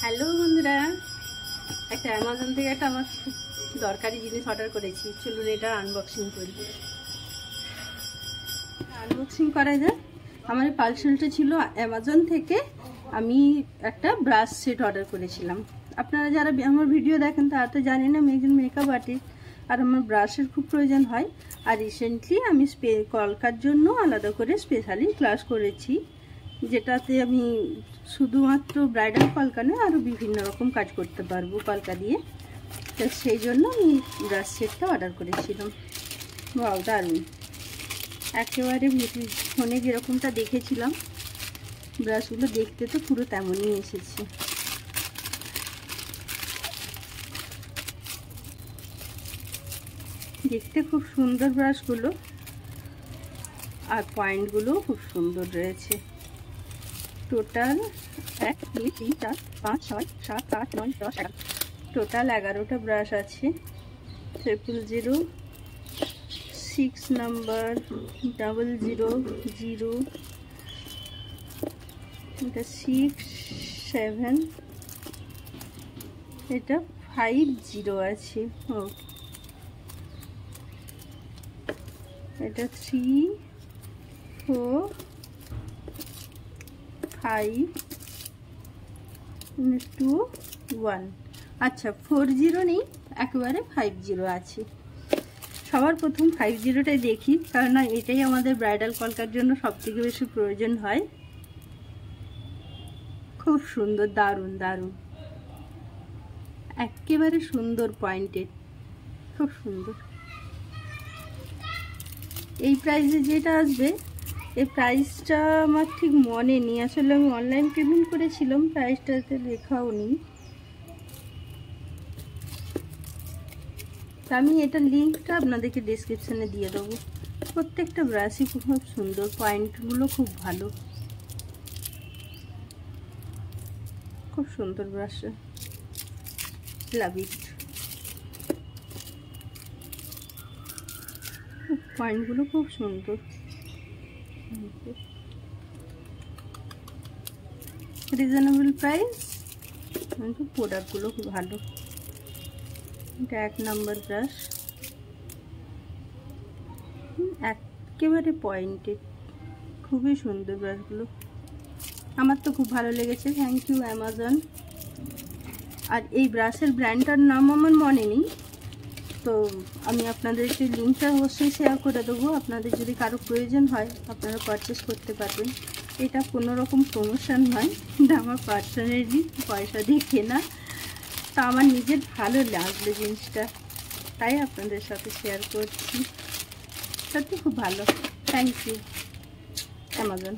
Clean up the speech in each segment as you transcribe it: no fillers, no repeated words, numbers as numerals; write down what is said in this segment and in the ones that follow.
Hello বন্ধুরা, একটা Amazon থেকে একটা আমার খুব দরকারি জিনিস অর্ডার করেছি। চলুন এটা আনবক্সিং করি। আনবক্সিং করা যায়। আমার এই পার্সেলটা ছিল অ্যামাজন থেকে। আমি একটা ব্রাশ সেট অর্ডার করেছিলাম। আপনারা যারা আমার ভিডিও দেখেন তারা তো জানেন আমি একজন মেকআপ আর্টিস্ট, আর আমার ব্রাশের খুব প্রয়োজন হয়। আর রিসেন্টলি আমি কলকার জন্য আলাদা করে স্পেশালি ক্লাস করেছি, যেটাতে আমি শুধুমাত্র ব্রাইডাল কলকা নয় আরও বিভিন্ন রকম কাজ করতে পারবো কলকা দিয়ে। তো সেই জন্য আমি ব্রাশ সেটটা অর্ডার করেছিলাম। বাহ, দারুণ! একেবারে ফোনে যেরকমটা দেখেছিলাম ব্রাশগুলো দেখতে তো পুরো তেমনই এসেছে। দেখতে খুব সুন্দর ব্রাশগুলো, আর পয়েন্টগুলোও খুব সুন্দর রয়েছে। টোটাল 1 2 3 4 5 6 7 8 9 10 11, টোটাল 11টা ব্রাশ আছে। 000 6 নাম্বার 000, এটা 6 7, এটা 50 আছে। ও, এটা 3 4 5 2 1। আচ্ছা, 40 নেই, একেবারে 50 আছে। সবার প্রথম 50টাই দেখি, কারণ এটাই আমাদের ব্রাইডাল কলকার জন্য সব থেকে বেশি প্রয়োজন হয়। খুব সুন্দর, দারুণ দারুণ, একেবারে সুন্দর পয়েন্টেড, খুব সুন্দর। এই প্রাইসে যেটা আসবে, এই প্রাইসটা আমার ঠিক মনে নেই। আসলে আমি অনলাইন পেমেন্ট করেছিলাম, প্রাইসটাতে লেখাও নেই। তা আমি এটার লিঙ্কটা আপনাদেরকে ডেসক্রিপশানে দিয়ে দেবো। প্রত্যেকটা ব্রাশই খুব সুন্দর, পয়েন্টগুলো খুব ভালো, খুব সুন্দর ব্রাশ, লাভ ইট। পয়েন্টগুলো খুব সুন্দর, রিজনেবল প্রাইস, কিন্তু প্রোডাক্টগুলো খুব ভালো। এটা 1 নাম্বার ব্রাশ, একেবারে পয়েন্টেড, খুবই সুন্দর ব্রাশগুলো। আমার তো খুব ভালো লেগেছে। Thank you Amazon. আর এই ব্রাশের ব্র্যান্ডটার নাম আমার মনে নেই, তো আমি আপনাদেরকে লিঙ্কটা অবশ্যই শেয়ার করে দেবো। আপনাদের যদি কারো প্রয়োজন হয় আপনারা পারচেস করতে পারবেন। এটা কোনো রকম প্রমোশন নয়, এটা আমার পার্সোনালি পয়সা দিয়ে কেনা। তা আমার নিজের ভালো লাগলো জিনিসটা, তাই আপনাদের সাথে শেয়ার করছি। সত্যি খুব ভালো। Thank you Amazon.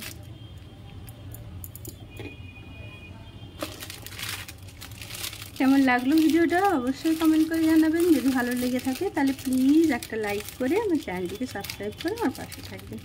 কেমন লাগলো ভিডিওটা অবশ্যই কমেন্ট করে জানাবেন। যদি ভালো লেগে থাকে তাহলে প্লিজ একটা লাইক করে আমার চ্যানেলটিকে সাবস্ক্রাইব করে আমার পাশে থাকবেন।